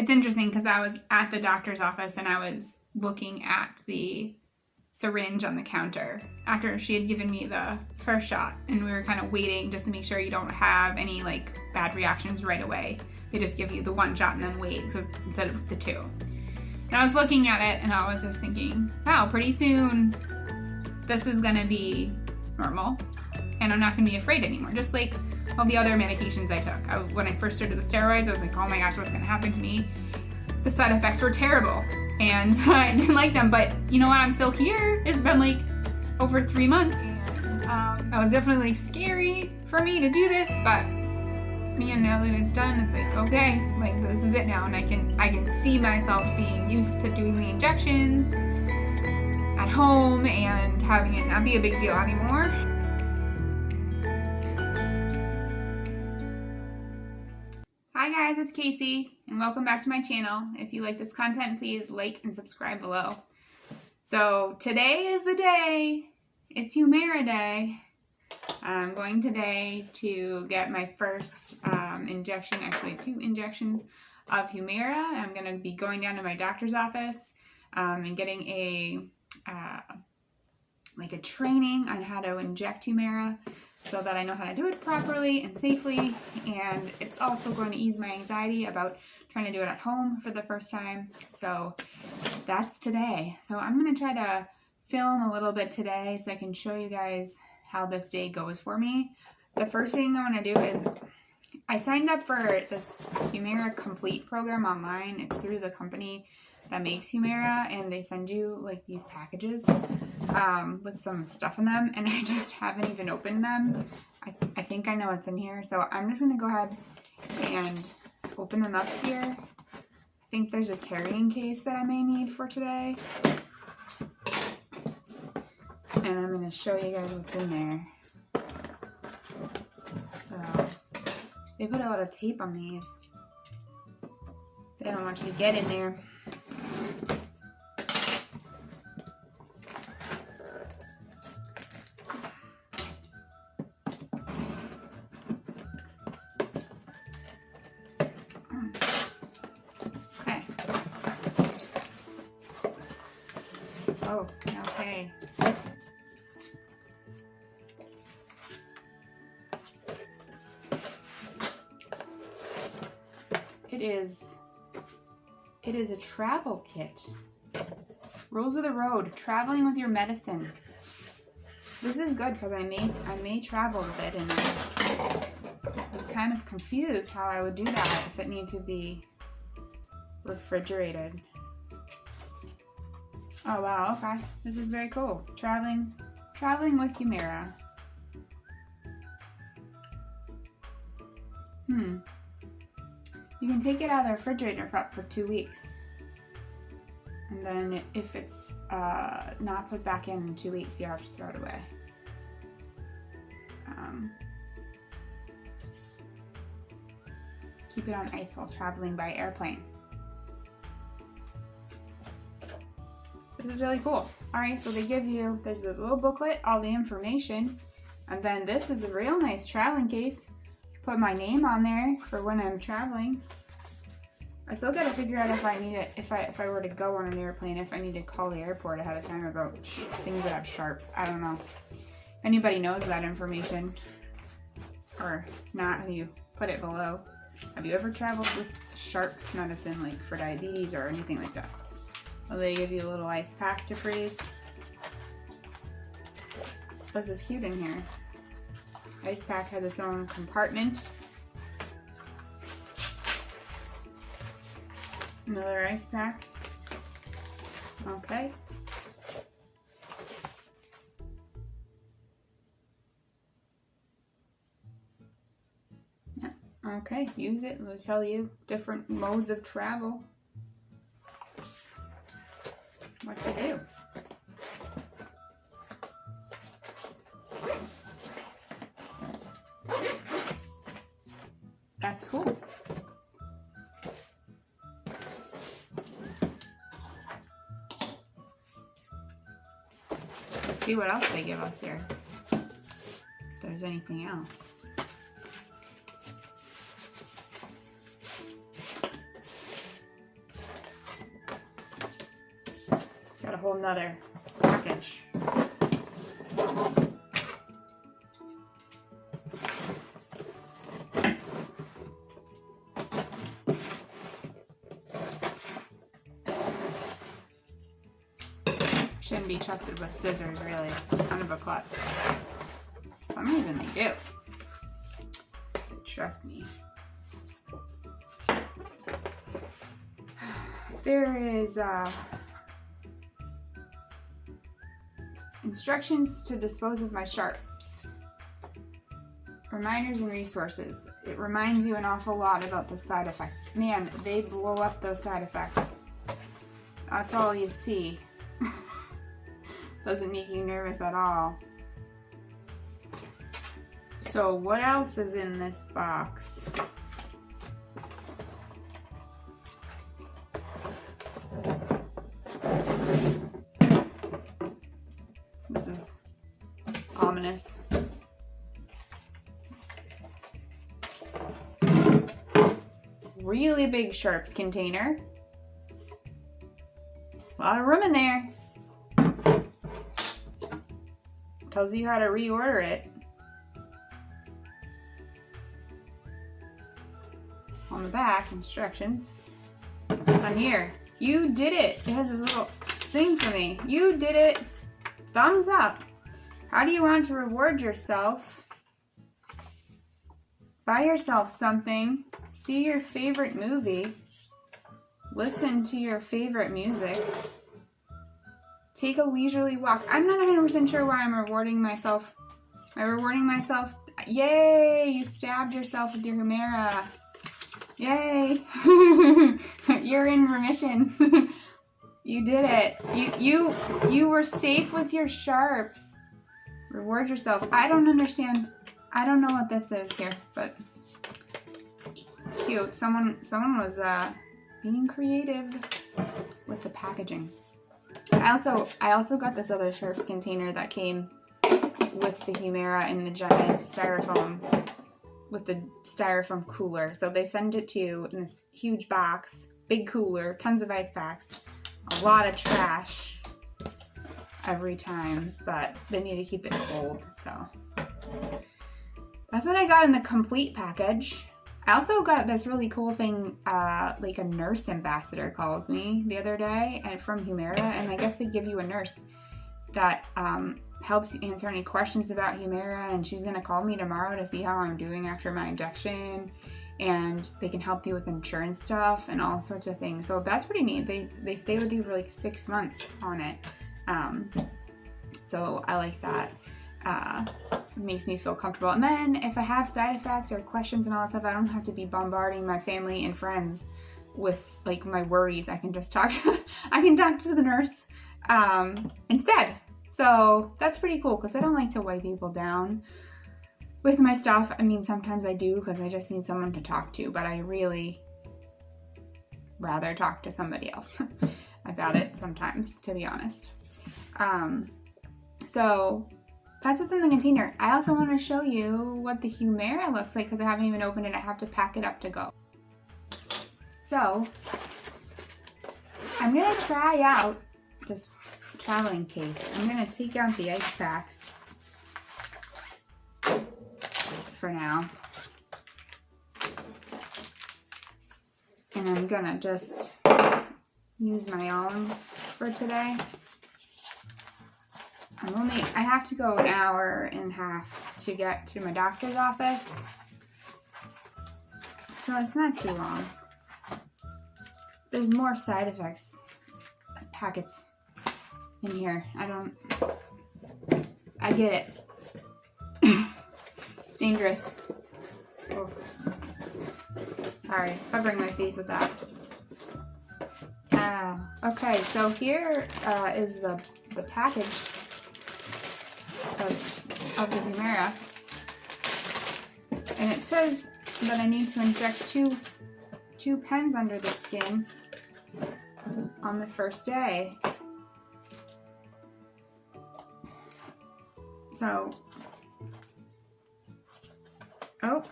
It's interesting because I was at the doctor's office and I was looking at the syringe on the counter after she had given me the first shot, and we were kind of waiting just to make sure you don't have any like bad reactions right away. They just give you the one shot and then wait instead of the two. And I was looking at it and I was just thinking, wow, pretty soon this is gonna be normal and I'm not gonna be afraid anymore. Just like all the other medications I took. When I first started the steroids, I was like, oh my gosh, what's gonna happen to me? The side effects were terrible and I didn't like them, but you know what, I'm still here. It's been like over 3 months. That was definitely like scary for me to do this, but now that it's done, it's like, okay, like this is it now, and I can see myself being used to doing the injections at home and having it not be a big deal anymore. Hi guys, it's Casey, and welcome back to my channel. If you like this content, please like and subscribe below. So today is the day. It's Humira Day. I'm going today to get my first injection, actually 2 injections of Humira. I'm going to be going down to my doctor's office and getting a training on how to inject Humira so that I know how to do it properly and safely. And it's also going to ease my anxiety about trying to do it at home for the first time. So that's today. So I'm going to try to film a little bit today so I can show you guys how this day goes for me. The first thing I want to do is I signed up for this Humira Complete program online. It's through the company that makes Humira, and they send you like these packages with some stuff in them, and I just haven't even opened them. I think I know what's in here, so I'm just going to go ahead and open them up here. I think there's a carrying case that I may need for today. And I'm going to show you guys what's in there. So, they put a lot of tape on these. They don't want you to get in there. Okay. Oh, okay. It is a travel kit. Rules of the road, traveling with your medicine. This is good because I may travel with it, and I was kind of confused how I would do that if it needed to be refrigerated. Oh wow, okay. This is very cool. Traveling with Humira. You can take it out of the refrigerator for up for 2 weeks. And then if it's not put back in 2 weeks, you have to throw it away. Keep it on ice while traveling by airplane. This is really cool. Alright, so they give you, there's a little booklet, all the information. And then this is a real nice traveling case. Put my name on there for when I'm traveling. I still gotta figure out if I need it, if I were to go on an airplane, if I need to call the airport ahead of time about things that have sharps. I don't know. If anybody knows that information or not, you put it below. Have you ever traveled with sharps medicine, like for diabetes or anything like that? Well, they give you a little ice pack to freeze. This is cute in here. Ice pack has its own compartment. Another ice pack. Okay. Yeah. Okay, use it. It'll tell you different modes of travel. What to do. That's cool. Let's see what else they give us here. If there's anything else. whole nother package. Shouldn't be trusted with scissors, really. It's kind of a klutz. For some reason they do. But trust me. There is instructions to dispose of my sharps. Reminders and resources. It reminds you an awful lot about the side effects. Man, they blow up those side effects. That's all you see. Doesn't make you nervous at all. So what else is in this box? This is ominous. Really big sharps container. A lot of room in there. Tells you how to reorder it. On the back, instructions. On here, you did it. It has this little thing for me. You did it. Thumbs up. How do you want to reward yourself? Buy yourself something. See your favorite movie. Listen to your favorite music. Take a leisurely walk. I'm not 100% sure why I'm rewarding myself. Am I rewarding myself? Yay! You stabbed yourself with your Humira. Yay! You're in remission. You did it. You were safe with your sharps. Reward yourself. I don't understand. I don't know what this is here, but cute. Someone was being creative with the packaging. I also got this other sharps container that came with the Humira in the giant styrofoam, with the styrofoam cooler. So they send it to you in this huge box, big cooler, tons of ice packs, a lot of trash every time, but they need to keep it cold, so that's what I got in the complete package. I also got this really cool thing, like a nurse ambassador calls me the other day, and from Humira, and I guess they give you a nurse that helps you answer any questions about Humira, and she's gonna call me tomorrow to see how I'm doing after my injection, and they can help you with insurance stuff and all sorts of things. So that's pretty neat. They stay with you for like 6 months on it. So I like that. It makes me feel comfortable. And then if I have side effects or questions and all that stuff, I don't have to be bombarding my family and friends with like my worries. I can just talk to, I can talk to the nurse instead. So that's pretty cool because I don't like to weigh people down with my stuff. I mean, sometimes I do because I just need someone to talk to, but I really rather talk to somebody else about it sometimes, to be honest. So that's what's in the container. I also want to show you what the Humira looks like because I haven't even opened it. I have to pack it up to go. So I'm going to try out this traveling case. I'm going to take out the ice packs for now. And I'm going to just use my own for today. I have to go an hour and a half to get to my doctor's office. So it's not too long. There's more side effects packets in here. I get it. It's dangerous. Oh. Sorry, covering my face with that. Okay, so here is the package of the Humira, and it says that I need to inject two pens under the skin on the first day. So, oh,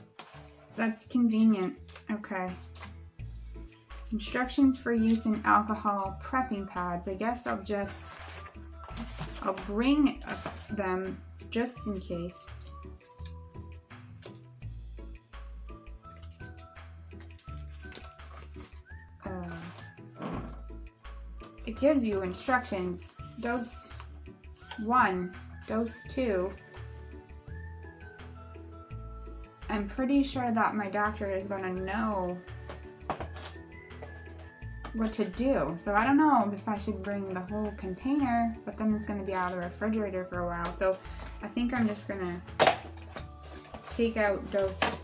that's convenient. Okay. Instructions for use in alcohol prepping pads. I guess I'll bring them just in case. It gives you instructions. Dose 1, dose 2. I'm pretty sure that my doctor is going to know what to do. So I don't know if I should bring the whole container, but then it's going to be out of the refrigerator for a while. So I think I'm just going to take out dose.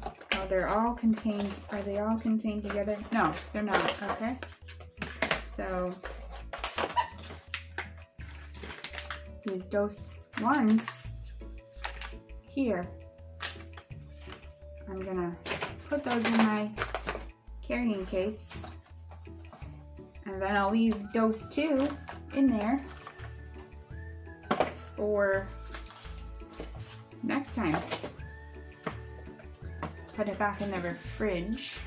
Oh, they're all contained. Are they all contained together? No, they're not. Okay. So these dose 1s here, I'm gonna put those in my carrying case, and then I'll leave dose 2 in there for next time. Put it back in the fridge.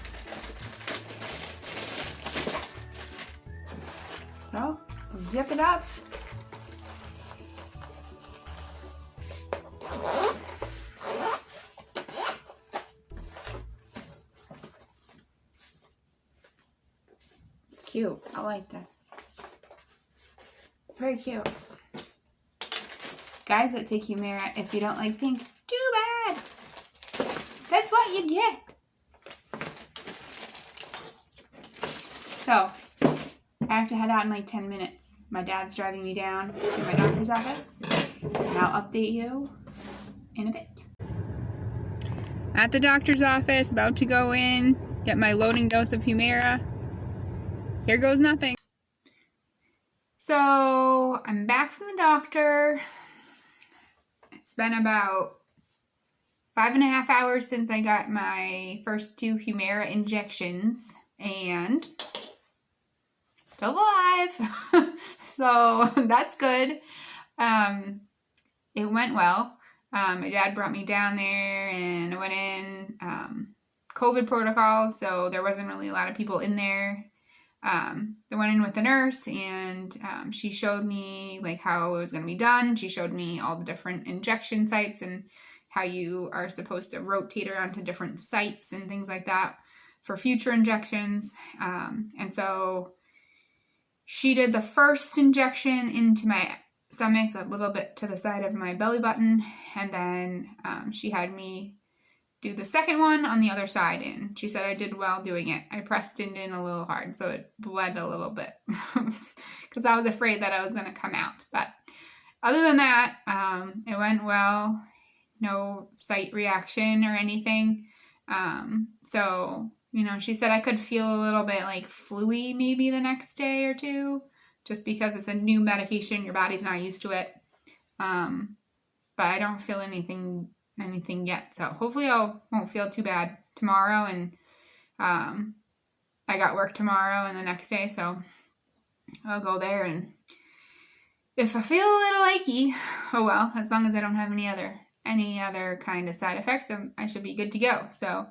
So, zip it up. It's cute. I like this. Very cute. Guys that take Humira, if you don't like pink, too bad. That's what you get. So, I have to head out in like 10 minutes. My dad's driving me down to my doctor's office, and I'll update you in a bit. At the doctor's office, about to go in, get my loading dose of Humira. Here goes nothing. So, I'm back from the doctor. It's been about 5.5 hours since I got my first 2 Humira injections, and still alive. So that's good. It went well. My dad brought me down there, and I went in COVID protocol, so there wasn't really a lot of people in there. I went in with the nurse, and she showed me like how it was going to be done. She showed me all the different injection sites and how you are supposed to rotate around to different sites and things like that for future injections. And so she did the first injection into my stomach, a little bit to the side of my belly button, and then she had me do the second one on the other side, and she said I did well doing it. I pressed it in a little hard, so it bled a little bit, because I was afraid that I was going to come out. But other than that, it went well. No site reaction or anything. So, you know, she said I could feel a little bit like flu-y maybe the next day or two, just because it's a new medication, your body's not used to it. But I don't feel anything yet, so hopefully I won't feel too bad tomorrow. And I got work tomorrow and the next day, so I'll go there, and if I feel a little achy, oh well, as long as I don't have any other kind of side effects, I should be good to go. So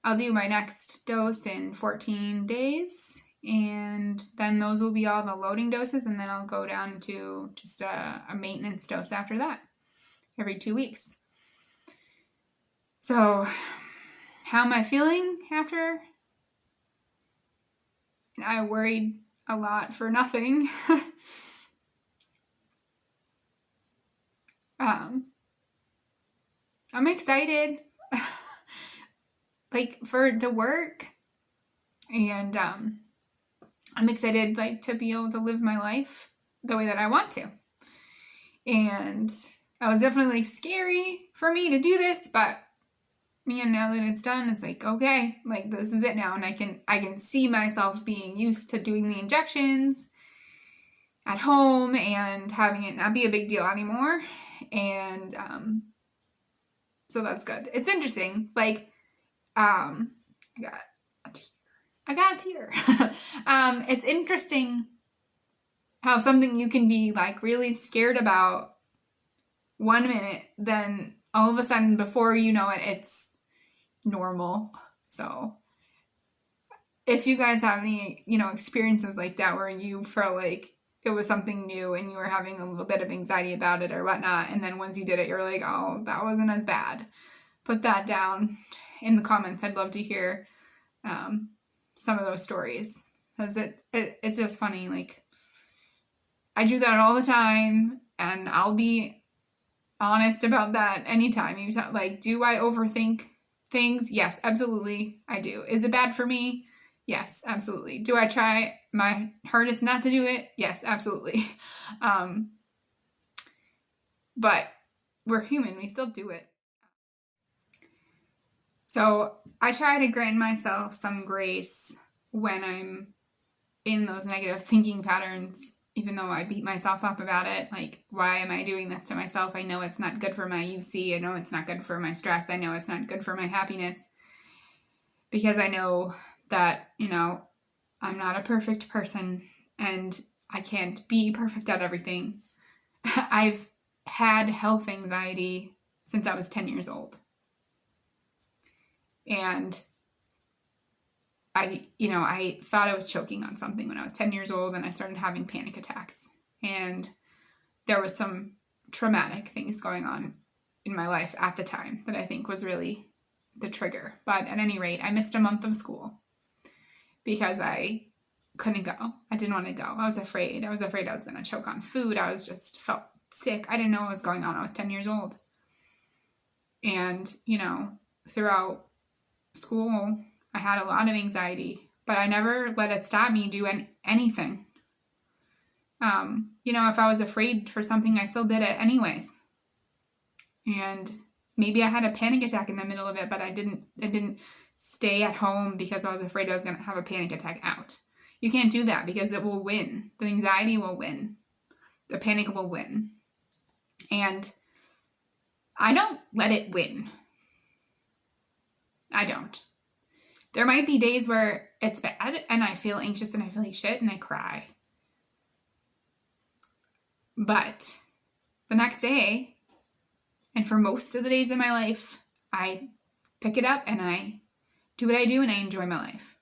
I'll do my next dose in 14 days, and then those will be all the loading doses, and then I'll go down to just a maintenance dose after that, every 2 weeks. So how am I feeling after? I worried a lot for nothing. I'm excited like for it to work, and I'm excited like to be able to live my life the way that I want to. And it was definitely scary for me to do this, but now that it's done, it's like, okay, like this is it now, and I can see myself being used to doing the injections at home and having it not be a big deal anymore. And so that's good. It's interesting. Like, I got a tear. It's interesting how something you can be like really scared about 1 minute, then all of a sudden, before you know it, it's normal. So if you guys have any, experiences like that where you felt like it was something new and you were having a little bit of anxiety about it or whatnot, and then once you did it, you're like, oh, that wasn't as bad. Put that down in the comments. I'd love to hear some of those stories, because it's just funny. Like, I do that all the time, and I'll be honest about that anytime. Like, do I overthink things? Yes, absolutely, I do. Is it bad for me? Yes, absolutely. Do I try my hardest not to do it? Yes, absolutely. But we're human. We still do it. So I try to grant myself some grace when I'm in those negative thinking patterns, even though I beat myself up about it. Like, why am I doing this to myself? I know it's not good for my UC. I know it's not good for my stress. I know it's not good for my happiness. Because I know that, I'm not a perfect person and I can't be perfect at everything. I've had health anxiety since I was 10 years old. And I thought I was choking on something when I was 10 years old, and I started having panic attacks. And there was some traumatic things going on in my life at the time that I think was really the trigger. But at any rate, I missed a month of school because I couldn't go. I didn't want to go. I was afraid. I was afraid I was going to choke on food. I was just felt sick. I didn't know what was going on. I was 10 years old. And, throughout school, I had a lot of anxiety, but I never let it stop me do anything. If I was afraid for something, I still did it anyways. And maybe I had a panic attack in the middle of it, but I didn't stay at home because I was afraid I was going to have a panic attack out. You can't do that because it will win. The anxiety will win. The panic will win. And I don't let it win. I don't. There might be days where it's bad and I feel anxious and I feel like shit and I cry. But the next day, and for most of the days in my life, I pick it up and I do what I do and I enjoy my life.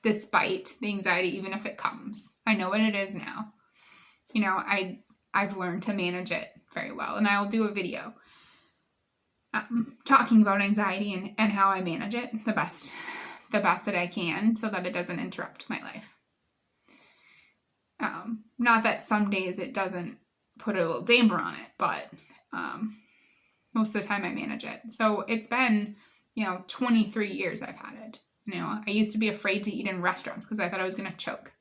Despite the anxiety, even if it comes. I know what it is now. I've learned to manage it very well. And I'll do a video talking about anxiety and how I manage it the best that I can so that it doesn't interrupt my life. Not that some days it doesn't put a little damper on it, but most of the time I manage it. So it's been, 23 years I've had it. I used to be afraid to eat in restaurants because I thought I was going to choke.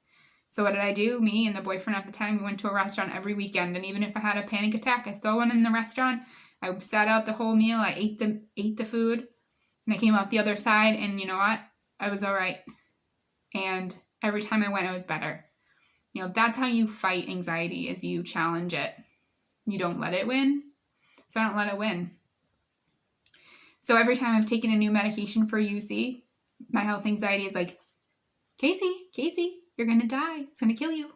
So what did I do? Me and the boyfriend at the time, we went to a restaurant every weekend. And even if I had a panic attack, I still went in the restaurant. I sat out the whole meal. I ate the food. And I came out the other side. And you know what? I was all right. And every time I went, I was better. That's how you fight anxiety, is you challenge it. You don't let it win. So I don't let it win. So every time I've taken a new medication for UC, my health anxiety is like, Casey, you're going to die. It's going to kill you.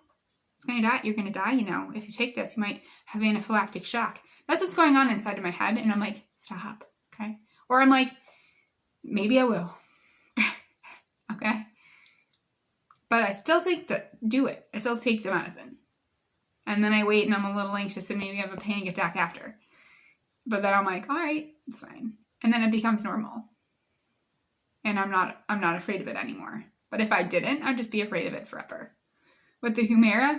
It's going to die. You're going to die. If you take this, you might have anaphylactic shock. That's what's going on inside of my head. And I'm like, stop. Okay. Or I'm like, maybe I will. Okay. But I still do it. I still take the medicine. And then I wait and I'm a little anxious and maybe have a panic attack after. But then I'm like, all right, it's fine. And then it becomes normal. And I'm not afraid of it anymore. But if I didn't, I'd just be afraid of it forever. With the Humira,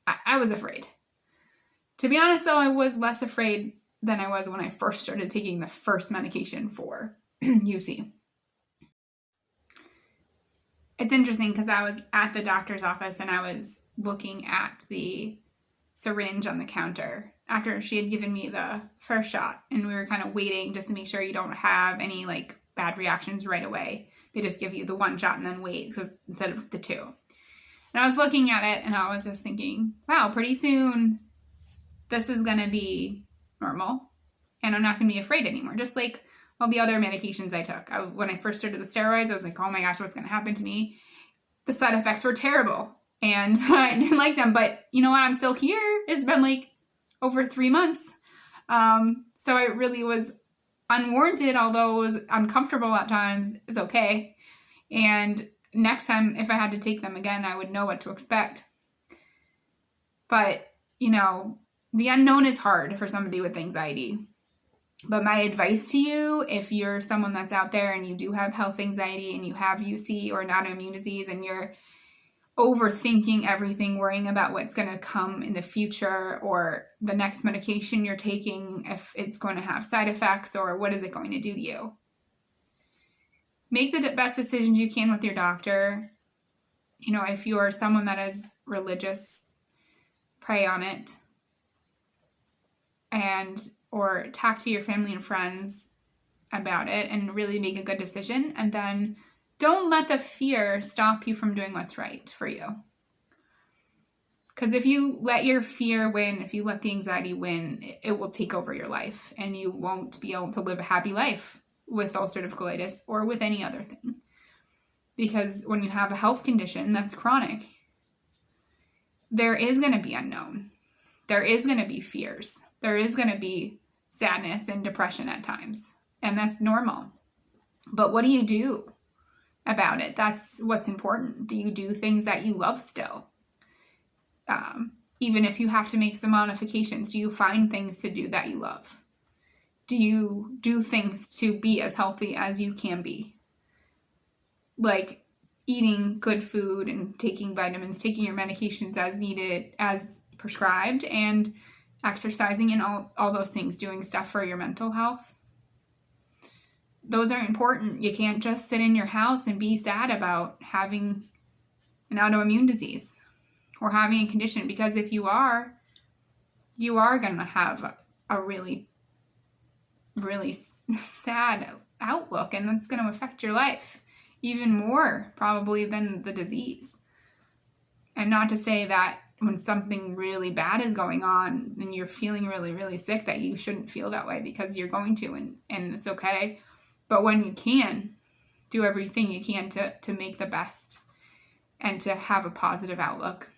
I was afraid. To be honest though, I was less afraid than I was when I first started taking the first medication for UC. It's interesting because I was at the doctor's office and I was looking at the syringe on the counter after she had given me the first shot, and we were kind of waiting just to make sure you don't have any bad reactions right away. They just give you the one shot and then wait instead of the two. And I was looking at it and I was just thinking, wow, pretty soon this is going to be normal and I'm not going to be afraid anymore. Just like all the other medications I took. When I first started the steroids, I was like, oh my gosh, what's going to happen to me? The side effects were terrible and I didn't like them. But you know what? I'm still here. It's been over 3 months. So it really was unwarranted, although it was uncomfortable at times. It's okay. And next time, if I had to take them again, I would know what to expect. But, you know, the unknown is hard for somebody with anxiety. But my advice to you, if you're someone that's out there and you do have health anxiety and you have UC or an autoimmune disease and you're overthinking everything, worrying about what's going to come in the future or the next medication you're taking, if it's going to have side effects or what is it going to do to you. Make the best decisions you can with your doctor. You know, if you are someone that is religious, pray on it. Or talk to your family and friends about it and really make a good decision. And then don't let the fear stop you from doing what's right for you. Because if you let your fear win, if you let the anxiety win, it will take over your life and you won't be able to live a happy life with ulcerative colitis or with any other thing. Because when you have a health condition that's chronic, there is going to be unknown. There is going to be fears. There is going to be sadness and depression at times. And that's normal. But what do you do about it? That's what's important. Do you do things that you love still? Even if you have to make some modifications, do you find things to do that you love? Do you do things to be as healthy as you can be? Like eating good food and taking vitamins, taking your medications as needed, as prescribed, and exercising and all those things, doing stuff for your mental health. Those are important. You can't just sit in your house and be sad about having an autoimmune disease or having a condition, because if you are going to have a really, really sad outlook, and that's going to affect your life even more probably than the disease. And not to say that when something really bad is going on and you're feeling really, really sick that you shouldn't feel that way, because you're going to, and it's okay. But when you can, do everything you can to make the best and to have a positive outlook.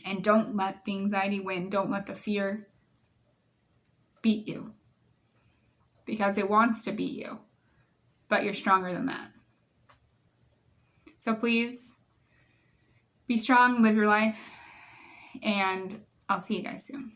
And don't let the anxiety win. Don't let the fear beat you, because it wants to beat you, but you're stronger than that. So please be strong, live your life, and I'll see you guys soon.